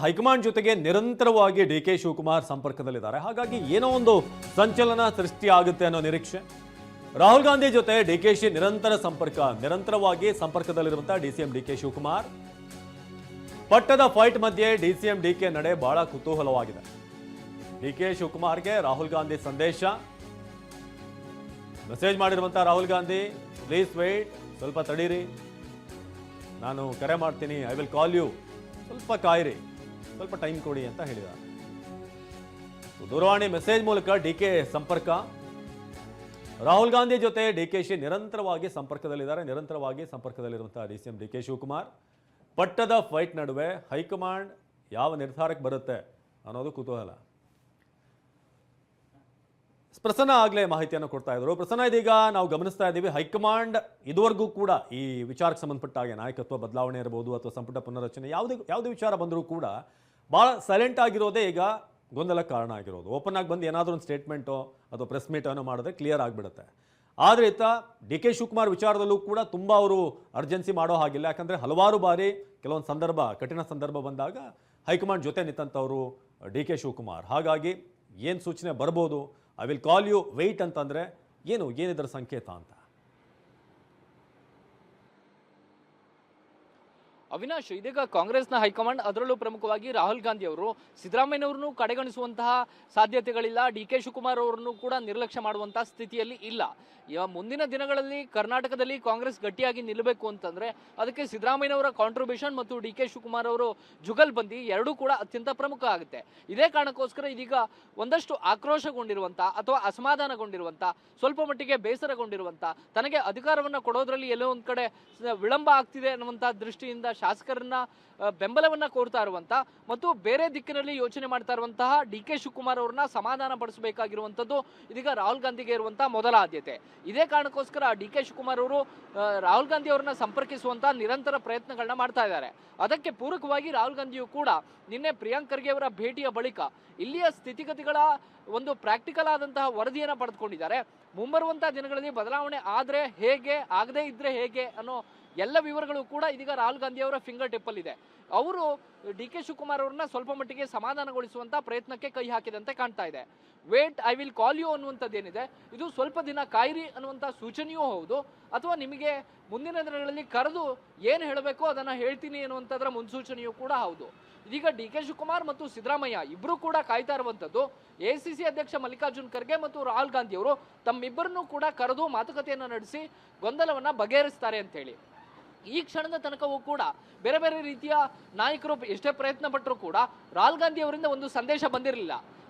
High command ಜೊತೆಗೆ ನಿರಂತರವಾಗಿ ಡಿ.ಕೆ. ಶಿವಕುಮಾರ್ ಸಂಪರ್ಕದಲ್ಲಿದ್ದಾರೆ. ಹಾಗಾಗಿ ಏನೋ ಒಂದು ಸಂಚಲನ ಸೃಷ್ಟಿಯಾಗುತ್ತೆ ಅನ್ನೋ ನಿರೀಕ್ಷೆ. ರಾಹುಲ್ ಗಾಂಧಿ ಜೊತೆ ಡಿ.ಕೆ.ಶಿ ನಿರಂತರವಾಗಿ ಸಂಪರ್ಕದಲ್ಲಿರುವಂತಹ ಡಿ.ಸಿ.ಎಂ ಡಿ.ಕೆ. ಶಿವಕುಮಾರ್ ಪಟ್ಟದ ಫೈಟ್ ಮಧ್ಯೆ ಡಿ.ಸಿ.ಎಂ ಡಿ.ಕೆ. ನಡೆ ಬಹಳ ಕುತೂಹಲವಾಗಿದೆ. ಡಿ.ಕೆ. ಶಿವಕುಮಾರ್ಗೆ ರಾಹುಲ್ ಗಾಂಧಿ ಸಂದೇಶ, ಮೆಸೇಜ್ ಮಾಡಿರುವಂತಹ ರಾಹುಲ್ ಗಾಂಧಿ, ಪ್ಲೀಸ್ ವೇಟ್, ಸ್ವಲ್ಪ ತಡೀರಿ, ನಾನು ಕರೆ ಮಾಡ್ತೀನಿ, ಐ ವಿಲ್ ಕಾಲ್ ಯು, ಸ್ವಲ್ಪ ಕಾಯಿರಿ, ಸ್ವಲ್ಪ ಟೈಮ್ ಕೊಡಿ ಅಂತ ಹೇಳಿದ್ದಾರೆ. ದೂರವಾಣಿ ಮೆಸೇಜ್ ಮೂಲಕ ಡಿ.ಕೆ. ಸಂಪರ್ಕ. ರಾಹುಲ್ ಗಾಂಧಿ ಜೊತೆ ಡಿ.ಕೆ.ಶಿ ನಿರಂತರವಾಗಿ ಸಂಪರ್ಕದಲ್ಲಿರುವಂತಹ ಡಿ.ಸಿ.ಎಂ ಡಿ.ಕೆ. ಶಿವಕುಮಾರ್ ಪಟ್ಟದ ಫೈಟ್ ನಡುವೆ ಹೈಕಮಾಂಡ್ ಯಾವ ನಿರ್ಧಾರಕ್ಕೆ ಬರುತ್ತೆ ಅನ್ನೋದು ಕುತೂಹಲ. ಪ್ರಸನ್ನ ಆಗಲೇ ಮಾಹಿತಿಯನ್ನು ಕೊಡ್ತಾ ಇದ್ರು. ಪ್ರಸನ್ನ, ಇದೀಗ ನಾವು ಗಮನಿಸ್ತಾ ಇದ್ದೀವಿ, ಹೈಕಮಾಂಡ್ ಇದುವರೆಗೂ ಕೂಡ ಈ ವಿಚಾರಕ್ಕೆ ಸಂಬಂಧಪಟ್ಟ ಹಾಗೆ ನಾಯಕತ್ವ ಬದಲಾವಣೆ ಇರಬಹುದು ಅಥವಾ ಸಂಪುಟ ಪುನರ್ರಚನೆ ಯಾವುದೇ ವಿಚಾರ ಬಂದರೂ ಕೂಡ ಭಾಳ ಸೈಲೆಂಟ್ ಆಗಿರೋದೇ ಈಗ ಗೊಂದಲಕ್ಕೆ ಕಾರಣ ಆಗಿರೋದು. ಓಪನ್ ಆಗಿ ಬಂದು ಏನಾದರೂ ಒಂದು ಸ್ಟೇಟ್ಮೆಂಟೋ ಅಥವಾ ಪ್ರೆಸ್ ಮೀಟನ್ನು ಮಾಡಿದ್ರೆ ಕ್ಲಿಯರ್ ಆಗಿಬಿಡುತ್ತೆ. ಆದರೆ ಇತ್ತ ಡಿ.ಕೆ. ಶಿವಕುಮಾರ್ ವಿಚಾರದಲ್ಲೂ ಕೂಡ ತುಂಬ ಅವರು ಅರ್ಜೆನ್ಸಿ ಮಾಡೋ ಹಾಗಿಲ್ಲ. ಯಾಕಂದರೆ ಹಲವಾರು ಬಾರಿ ಕೆಲವೊಂದು ಕಠಿಣ ಸಂದರ್ಭ ಬಂದಾಗ ಹೈಕಮಾಂಡ್ ಜೊತೆ ನಿಂತಂಥವರು ಡಿ.ಕೆ. ಶಿವಕುಮಾರ್. ಹಾಗಾಗಿ ಏನು ಸೂಚನೆ ಬರ್ಬೋದು, I will call you, wait ಅಂತಂದರೆ ಏನಿದರ ಸಂಕೇತ ಅಂತ? ಅವಿನಾಶ್, ಇದೀಗ ಕಾಂಗ್ರೆಸ್ನ ಹೈಕಮಾಂಡ್, ಅದರಲ್ಲೂ ಪ್ರಮುಖವಾಗಿ ರಾಹುಲ್ ಗಾಂಧಿ ಅವರು ಸಿದ್ದರಾಮಯ್ಯನವರನ್ನು ಕಡೆಗಣಿಸುವಂತಹ ಸಾಧ್ಯತೆಗಳಿಲ್ಲ, ಡಿ.ಕೆ. ಶಿವಕುಮಾರ್ ಅವರನ್ನು ಕೂಡ ನಿರ್ಲಕ್ಷ್ಯ ಮಾಡುವಂತಹ ಸ್ಥಿತಿಯಲ್ಲಿ ಇಲ್ಲ. ಮುಂದಿನ ದಿನಗಳಲ್ಲಿ ಕರ್ನಾಟಕದಲ್ಲಿ ಕಾಂಗ್ರೆಸ್ ಗಟ್ಟಿಯಾಗಿ ನಿಲ್ಲಬೇಕು ಅಂತಂದ್ರೆ ಅದಕ್ಕೆ ಸಿದ್ದರಾಮಯ್ಯನವರ ಕಾಂಟ್ರಿಬ್ಯೂಷನ್ ಮತ್ತು ಡಿ.ಕೆ. ಶಿವಕುಮಾರ್ ಅವರು ಜುಗಲ್ಬಂದಿ ಎರಡೂ ಕೂಡ ಅತ್ಯಂತ ಪ್ರಮುಖ ಆಗುತ್ತೆ. ಇದೇ ಕಾರಣಕ್ಕೋಸ್ಕರ ಇದೀಗ ಒಂದಷ್ಟು ಆಕ್ರೋಶಗೊಂಡಿರುವಂತ ಅಥವಾ ಅಸಮಾಧಾನಗೊಂಡಿರುವಂತ, ಸ್ವಲ್ಪ ಮಟ್ಟಿಗೆ ಬೇಸರಗೊಂಡಿರುವಂತ, ತನಗೆ ಅಧಿಕಾರವನ್ನ ಕೊಡೋದ್ರಲ್ಲಿ ಎಲ್ಲೋ ಒಂದ್ ಕಡೆ ವಿಳಂಬ ಆಗ್ತಿದೆ ಅನ್ನುವಂತ ದೃಷ್ಟಿಯಿಂದ ಶಾಸಕರನ್ನ ಬೆಂಬಲವನ್ನ ಕೋರ್ತಾ ಇರುವಂತ ಮತ್ತು ಬೇರೆ ದಿಕ್ಕಿನಲ್ಲಿ ಯೋಚನೆ ಮಾಡ್ತಾ ಇರುವಂತಹ ಡಿ.ಕೆ. ಶಿವಕುಮಾರ್ ಅವ್ರನ್ನ ಸಮಾಧಾನ ಪಡಿಸಬೇಕಾಗಿರುವಂತದ್ದು ಇದೀಗ ರಾಹುಲ್ ಗಾಂಧಿಗೆ ಇರುವಂತಹ ಮೊದಲ ಆದ್ಯತೆ. ಇದೇ ಕಾರಣಕ್ಕೋಸ್ಕರ ಡಿ.ಕೆ. ಶಿವಕುಮಾರ್ ಅವರು ರಾಹುಲ್ ಗಾಂಧಿ ಅವರನ್ನ ಸಂಪರ್ಕಿಸುವಂತಹ ನಿರಂತರ ಪ್ರಯತ್ನಗಳನ್ನ ಮಾಡ್ತಾ ಇದ್ದಾರೆ. ಅದಕ್ಕೆ ಪೂರಕವಾಗಿ ರಾಹುಲ್ ಗಾಂಧಿಯು ಕೂಡ ನಿನ್ನೆ ಪ್ರಿಯಾಂಕ್ ಖರ್ಗೆ ಅವರ ಭೇಟಿಯ ಬಳಿಕ ಇಲ್ಲಿಯ ಸ್ಥಿತಿಗತಿಗಳ ಒಂದು ಪ್ರಾಕ್ಟಿಕಲ್ ಆದಂತಹ ವರದಿಯನ್ನ ಪಡೆದುಕೊಂಡಿದ್ದಾರೆ. ಮುಂಬರುವಂತಹ ದಿನಗಳಲ್ಲಿ ಬದಲಾವಣೆ ಆದ್ರೆ ಹೇಗೆ, ಆಗದೇ ಇದ್ರೆ ಹೇಗೆ ಅನ್ನೋ ಎಲ್ಲ ವಿವರಗಳು ಕೂಡ ಇದೀಗ ರಾಹುಲ್ ಗಾಂಧಿ ಅವರ ಫಿಂಗರ್ ಟಿಪ್ ಅಲ್ಲಿ ಇದೆ. ಅವರು ಡಿ.ಕೆ. ಶಿವಕುಮಾರ್ ಅವರನ್ನ ಸ್ವಲ್ಪ ಮಟ್ಟಿಗೆ ಸಮಾಧಾನಗೊಳಿಸುವಂತ ಪ್ರಯತ್ನಕ್ಕೆ ಕೈ ಹಾಕಿದಂತೆ ಕಾಣ್ತಾ ಇದೆ. Wait, I will call you ಅನ್ನುವಂಥದ್ದೇನಿದೆ, ಇದು ಸ್ವಲ್ಪ ದಿನ ಕಾಯಿರಿ ಅನ್ನುವಂಥ ಸೂಚನೆಯೂ ಹೌದು, ಅಥವಾ ನಿಮಗೆ ಮುಂದಿನ ದಿನಗಳಲ್ಲಿ ಕರೆದು ಏನು ಹೇಳಬೇಕೋ ಅದನ್ನ ಹೇಳ್ತೀನಿ ಅನ್ನುವಂಥದ್ರ ಮುನ್ಸೂಚನೆಯೂ ಕೂಡ ಹೌದು. ಇದೀಗ ಡಿ.ಕೆ. ಶಿವಕುಮಾರ್ ಮತ್ತು ಸಿದ್ದರಾಮಯ್ಯ ಇಬ್ಬರು ಕೂಡ ಕಾಯ್ತಾ ಇರುವಂತದ್ದು ಎಸಿಸಿ ಅಧ್ಯಕ್ಷ ಮಲ್ಲಿಕಾರ್ಜುನ್ ಖರ್ಗೆ ಮತ್ತು ರಾಹುಲ್ ಗಾಂಧಿ ಅವರು ತಮ್ಮಿಬ್ಬರನ್ನು ಕೂಡ ಕರೆದು ಮಾತುಕತೆಯನ್ನು ನಡೆಸಿ ಗೊಂದಲವನ್ನ ಬಗೆಹರಿಸ್ತಾರೆ ಅಂತ ಹೇಳಿ. ಈ ಕ್ಷಣದ ತನಕವೂ ಕೂಡ ಬೇರೆ ಬೇರೆ ರೀತಿಯ ನಾಯಕರು ಎಷ್ಟೇ ಪ್ರಯತ್ನ ಪಟ್ಟರೂ ಕೂಡ ರಾಹುಲ್ ಗಾಂಧಿ ಅವರಿಂದ ಒಂದು ಸಂದೇಶ ಬಂದಿರಲಿಲ್ಲ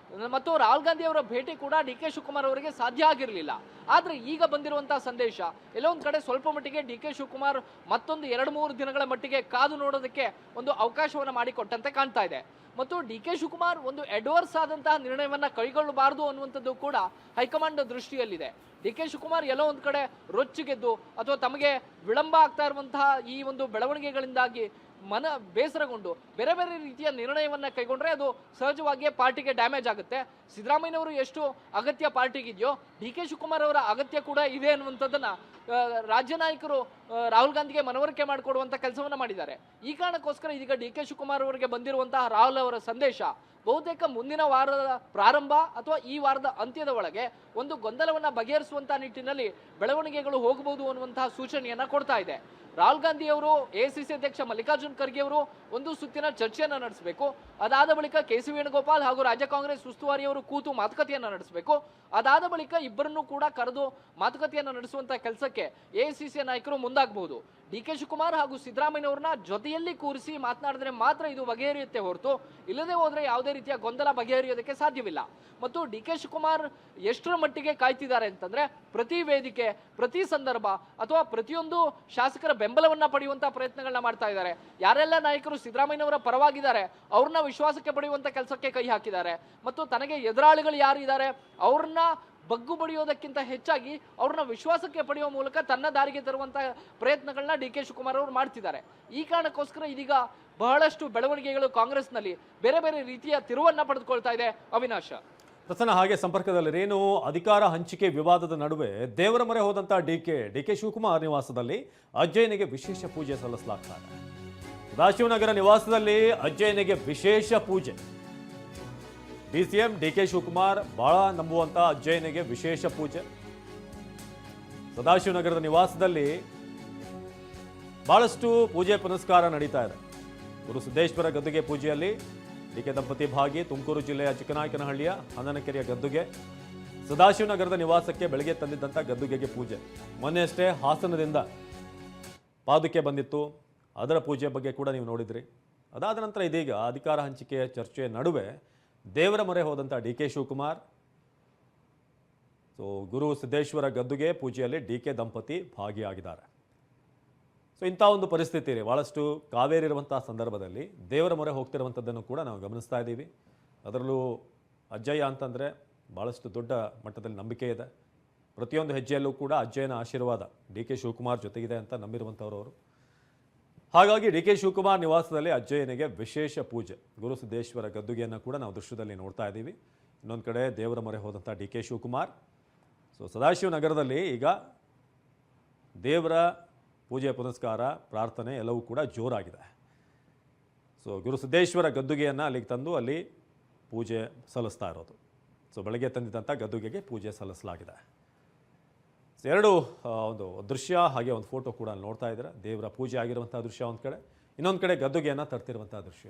ಮತ್ತು ರಾಹುಲ್ ಗಾಂಧಿ ಅವರ ಭೇಟಿ ಕೂಡ ಡಿ.ಕೆ. ಶಿವಕುಮಾರ್ ಅವರಿಗೆ ಸಾಧ್ಯ ಆಗಿರಲಿಲ್ಲ. ಆದ್ರೆ ಈಗ ಬಂದಿರುವಂತಹ ಸಂದೇಶ ಎಲ್ಲೋ ಒಂದ್ ಕಡೆ ಸ್ವಲ್ಪ ಮಟ್ಟಿಗೆ ಡಿ.ಕೆ. ಶಿವಕುಮಾರ್ ಮತ್ತೊಂದು 2-3 ದಿನಗಳ ಮಟ್ಟಿಗೆ ಕಾದು ನೋಡೋದಕ್ಕೆ ಒಂದು ಅವಕಾಶವನ್ನ ಮಾಡಿಕೊಟ್ಟಂತೆ ಕಾಣ್ತಾ ಇದೆ. ಮತ್ತು ಡಿ.ಕೆ. ಶಿವಕುಮಾರ್ ಒಂದು ಅಡ್ವರ್ಸ್ ಆದಂತಹ ನಿರ್ಣಯವನ್ನ ಕೈಗೊಳ್ಳಬಾರದು ಅನ್ನುವಂಥದ್ದು ಕೂಡ ಹೈಕಮಾಂಡ್ ದೃಷ್ಟಿಯಲ್ಲಿದೆ. ಡಿ.ಕೆ. ಶಿವಕುಮಾರ್ ಎಲ್ಲೋ ಒಂದ್ ಕಡೆ ರೊಚ್ಚಿಗೆದ್ದು ಅಥವಾ ತಮಗೆ ವಿಳಂಬ ಆಗ್ತಾ ಇರುವಂತಹ ಈ ಒಂದು ಬೆಳವಣಿಗೆಗಳಿಂದಾಗಿ ಬೇಸರಗೊಂಡು ಬೇರೆ ಬೇರೆ ರೀತಿಯ ನಿರ್ಣಯವನ್ನ ಕೈಗೊಂಡ್ರೆ ಅದು ಸಹಜವಾಗಿಯೇ ಪಾರ್ಟಿಗೆ ಡ್ಯಾಮೇಜ್ ಆಗುತ್ತೆ. ಸಿದ್ದರಾಮಯ್ಯನವರು ಎಷ್ಟು ಅಗತ್ಯ ಪಾರ್ಟಿಗಿದೆಯೋ ಡಿ.ಕೆ. ಶಿವಕುಮಾರ್ ಅವರ ಅಗತ್ಯ ಕೂಡ ಇದೆ ಅನ್ನುವಂಥದ್ದನ್ನ ರಾಜ್ಯ ನಾಯಕರು ರಾಹುಲ್ ಗಾಂಧಿಗೆ ಮನವರಿಕೆ ಮಾಡಿಕೊಡುವಂತ ಕೆಲಸವನ್ನ ಮಾಡಿದ್ದಾರೆ. ಈ ಕಾರಣಕ್ಕೋಸ್ಕರ ಇದೀಗ ಡಿ.ಕೆ. ಶಿವಕುಮಾರ್ ಅವರಿಗೆ ಬಂದಿರುವಂತಹ ರಾಹುಲ್ ಅವರ ಸಂದೇಶ ಬಹುತೇಕ ಮುಂದಿನ ವಾರದ ಪ್ರಾರಂಭ ಅಥವಾ ಈ ವಾರದ ಅಂತ್ಯದ ಒಳಗೆ ಒಂದು ಗೊಂದಲವನ್ನ ಬಗೆಹರಿಸುವಂತಹ ನಿಟ್ಟಿನಲ್ಲಿ ಬೆಳವಣಿಗೆಗಳು ಹೋಗಬಹುದು ಅನ್ನುವಂತಹ ಸೂಚನೆಯನ್ನ ಕೊಡ್ತಾ ಇದೆ. ರಾಹುಲ್ ಗಾಂಧಿ ಅವರು ಎಸಿಸಿ ಅಧ್ಯಕ್ಷ ಮಲ್ಲಿಕಾರ್ಜುನ್ ಖರ್ಗೆ ಅವರು ಒಂದು ಸುತ್ತಿನ ಚರ್ಚೆಯನ್ನ ನಡೆಸಬೇಕು. ಅದಾದ ಬಳಿಕ ಕೆ.ಸಿ. ವೇಣುಗೋಪಾಲ್ ಹಾಗೂ ರಾಜ್ಯ ಕಾಂಗ್ರೆಸ್ ಉಸ್ತುವಾರಿಯವರು ಕೂತು ಮಾತುಕತೆಯನ್ನ ನಡೆಸಬೇಕು. ಅದಾದ ಬಳಿಕ ಇಬ್ಬರನ್ನು ಕೂಡ ಕರೆದು ಮಾತುಕತೆಯನ್ನ ನಡೆಸುವಂತಹ ಕೆಲಸಕ್ಕೆ ಎಸಿಸಿ ನಾಯಕರು ಮುಂದಾಗಬಹುದು. ಡಿ.ಕೆ. ಶಿವಕುಮಾರ್ ಹಾಗೂ ಸಿದ್ದರಾಮಯ್ಯನವ್ರನ್ನ ಜೊತೆಯಲ್ಲಿ ಕೂರಿಸಿ ಮಾತನಾಡಿದ್ರೆ ಮಾತ್ರ ಇದು ಬಗೆಹರಿಯುತ್ತೆ ಹೊರತು ಇಲ್ಲದೆ ಹೋದ್ರೆ ಯಾವುದೇ ರೀತಿಯ ಗೊಂದಲ ಬಗೆಹರಿಯೋದಕ್ಕೆ ಸಾಧ್ಯವಿಲ್ಲ. ಮತ್ತು ಡಿ.ಕೆ. ಶಿವಕುಮಾರ್ ಎಷ್ಟರ ಮಟ್ಟಿಗೆ ಕಾಯ್ತಿದ್ದಾರೆ ಅಂತಂದ್ರೆ ಪ್ರತಿ ವೇದಿಕೆ, ಪ್ರತಿ ಸಂದರ್ಭ ಅಥವಾ ಪ್ರತಿಯೊಂದು ಶಾಸಕರ ಬೆಂಬಲವನ್ನ ಪಡೆಯುವಂತಹ ಪ್ರಯತ್ನಗಳನ್ನ ಮಾಡ್ತಾ ಇದ್ದಾರೆ. ಯಾರೆಲ್ಲ ನಾಯಕರು ಸಿದ್ದರಾಮಯ್ಯನವರ ಪರವಾಗಿದ್ದಾರೆ ಅವ್ರನ್ನ ವಿಶ್ವಾಸಕ್ಕೆ ಪಡೆಯುವಂತ ಕೆಲಸಕ್ಕೆ ಕೈ ಹಾಕಿದ್ದಾರೆ ಮತ್ತು ತನಗೆ ಎದುರಾಳಿಗಳು ಯಾರು ಇದ್ದಾರೆ ಅವ್ರನ್ನ ಬಗ್ಗು ಬಡಿಯೋದಕ್ಕಿಂತ ಹೆಚ್ಚಾಗಿ ಅವ್ರನ್ನ ವಿಶ್ವಾಸಕ್ಕೆ ಪಡೆಯುವ ಮೂಲಕ ತನ್ನ ದಾರಿಗೆ ತರುವಂತಹ ಪ್ರಯತ್ನಗಳನ್ನ ಡಿ.ಕೆ. ಶಿವಕುಮಾರ್ ಅವರು ಮಾಡ್ತಿದ್ದಾರೆ. ಈ ಕಾರಣಕ್ಕೋಸ್ಕರ ಇದೀಗ ಬಹಳಷ್ಟು ಬೆಳವಣಿಗೆಗಳು ಕಾಂಗ್ರೆಸ್ನಲ್ಲಿ ಬೇರೆ ಬೇರೆ ರೀತಿಯ ತಿರುವನ್ನ ಪಡೆದುಕೊಳ್ತಾ ಇದೆ. ಅವಿನಾಶ, ಪ್ರಸನ್ನ, ಹಾಗೆ ಸಂಪರ್ಕದಲ್ಲಿ ಏನು ಅಧಿಕಾರ ಹಂಚಿಕೆ ವಿವಾದದ ನಡುವೆ ದೇವರ ಮೊರೆ ಹೋದಂತ ಡಿ.ಕೆ. ಶಿವಕುಮಾರ್ ನಿವಾಸದಲ್ಲಿ ಅಜ್ಜಯ್ಯನಿಗೆ ವಿಶೇಷ ಪೂಜೆ ಸಲ್ಲಿಸಲಾಗ್ತಾ ಇದೆ. ಸದಾಶಿವನಗರ ನಿವಾಸದಲ್ಲಿ ಅಜ್ಜಯ್ಯನಿಗೆ ವಿಶೇಷ ಪೂಜೆ. ಡಿಸಿಎಂ ಡಿಕೆ ಶಿವಕುಮಾರ್ ಬಹಳ ನಂಬುವಂತ ಅಜ್ಜಯ್ಯನಿಗೆ ವಿಶೇಷ ಪೂಜೆ. ಸದಾಶಿವನಗರದ ನಿವಾಸದಲ್ಲಿ ಬಹಳಷ್ಟು ಪೂಜೆ ಪುನಸ್ಕಾರ ನಡೀತಾ ಇದೆ. ಗುರು ಸಿದ್ದೇಶ್ವರ ಗದ್ದುಗೆ ಪೂಜೆಯಲ್ಲಿ ಡಿಕೆ ದಂಪತಿ ಭಾಗಿ. ತುಮಕೂರು ಜಿಲ್ಲೆಯ ಚಿಕ್ಕನಾಯಕನಹಳ್ಳಿಯ ಹನ್ನನಕೆರೆಯ ಗದ್ದುಗೆ. ಸದಾಶಿವನಗರದ ನಿವಾಸಕ್ಕೆ ಬೆಳಗ್ಗೆ ತಂದಿದ್ದಂಥ ಗದ್ದುಗೆಗೆ ಪೂಜೆ. ಮೊನ್ನೆಯಷ್ಟೇ ಹಾಸನದಿಂದ ಪಾದುಕೆ ಬಂದಿತ್ತು, ಅದರ ಪೂಜೆ ಬಗ್ಗೆ ಕೂಡ ನೀವು ನೋಡಿದ್ರಿ. ಅದಾದ ನಂತರ ಇದೀಗ ಅಧಿಕಾರ ಹಂಚಿಕೆಯ ಚರ್ಚೆ ನಡುವೆ ದೇವರ ಮೊರೆ ಹೋದಂಥ ಡಿ ಕೆ ಶಿವಕುಮಾರ್. ಸೊ ಗುರು ಸಿದ್ದೇಶ್ವರ ಗದ್ದುಗೆ ಪೂಜೆಯಲ್ಲಿ ಡಿ ಕೆ ದಂಪತಿ ಭಾಗಿಯಾಗಿದ್ದಾರೆ. ಸೊ ಇಂಥ ಒಂದು ಪರಿಸ್ಥಿತಿ ಇದೆ. ಭಾಳಷ್ಟು ಕಾವೇರಿ ಇರುವಂಥ ಸಂದರ್ಭದಲ್ಲಿ ದೇವರ ಮೊರೆ ಹೋಗ್ತಿರುವಂಥದ್ದನ್ನು ಕೂಡ ನಾವು ಗಮನಿಸ್ತಾ ಇದ್ದೀವಿ. ಅದರಲ್ಲೂ ಅಜ್ಜಯ್ಯ ಅಂತಂದರೆ ಭಾಳಷ್ಟು ದೊಡ್ಡ ಮಟ್ಟದಲ್ಲಿ ನಂಬಿಕೆ ಇದೆ. ಪ್ರತಿಯೊಂದು ಹೆಜ್ಜೆಯಲ್ಲೂ ಕೂಡ ಅಜ್ಜಯ್ಯನ ಆಶೀರ್ವಾದ ಡಿ ಕೆ ಶಿವಕುಮಾರ್ ಜೊತೆಗಿದೆ ಅಂತ ನಂಬಿರುವಂಥವ್ರವರು. ಹಾಗಾಗಿ ಡಿ ಕೆ ಶಿವಕುಮಾರ್ ನಿವಾಸದಲ್ಲಿ ಅಜ್ಜಯ್ಯನಿಗೆ ವಿಶೇಷ ಪೂಜೆ. ಗುರು ಸಿದ್ದೇಶ್ವರ ಗದ್ದುಗೆಯನ್ನು ಕೂಡ ನಾವು ದೃಶ್ಯದಲ್ಲಿ ನೋಡ್ತಾ ಇದ್ದೀವಿ. ಇನ್ನೊಂದು ಕಡೆ ದೇವರ ಮೊರೆ ಹೋದಂಥ ಡಿ ಕೆ ಶಿವಕುಮಾರ್. ಸೊ ಸದಾಶಿವನಗರದಲ್ಲಿ ಈಗ ದೇವರ ಪೂಜೆ ಪುನಸ್ಕಾರ ಪ್ರಾರ್ಥನೆ ಎಲ್ಲವೂ ಕೂಡ ಜೋರಾಗಿದೆ. ಸೊ ಗುರು ಸಿದ್ದೇಶ್ವರ ಗದ್ದುಗೆಯನ್ನು ಅಲ್ಲಿಗೆ ತಂದು ಅಲ್ಲಿ ಪೂಜೆ ಸಲ್ಲಿಸ್ತಾ ಇರೋದು. ಸೊ ಬೆಳಗ್ಗೆ ತಂದಿದ್ದಂಥ ಗದ್ದುಗೆಗೆ ಪೂಜೆ ಸಲ್ಲಿಸಲಾಗಿದೆ. ಸೊ ಎರಡು ಒಂದು ದೃಶ್ಯ ಹಾಗೆ ಒಂದು ಫೋಟೋ ಕೂಡ ಅಲ್ಲಿ ನೋಡ್ತಾ ಇದ್ದಾರೆ. ದೇವರ ಪೂಜೆ ಆಗಿರುವಂಥ ದೃಶ್ಯ ಒಂದು ಕಡೆ, ಇನ್ನೊಂದು ಕಡೆ ಗದ್ದುಗೆಯನ್ನು ತರ್ತಿರುವಂಥ ದೃಶ್ಯ.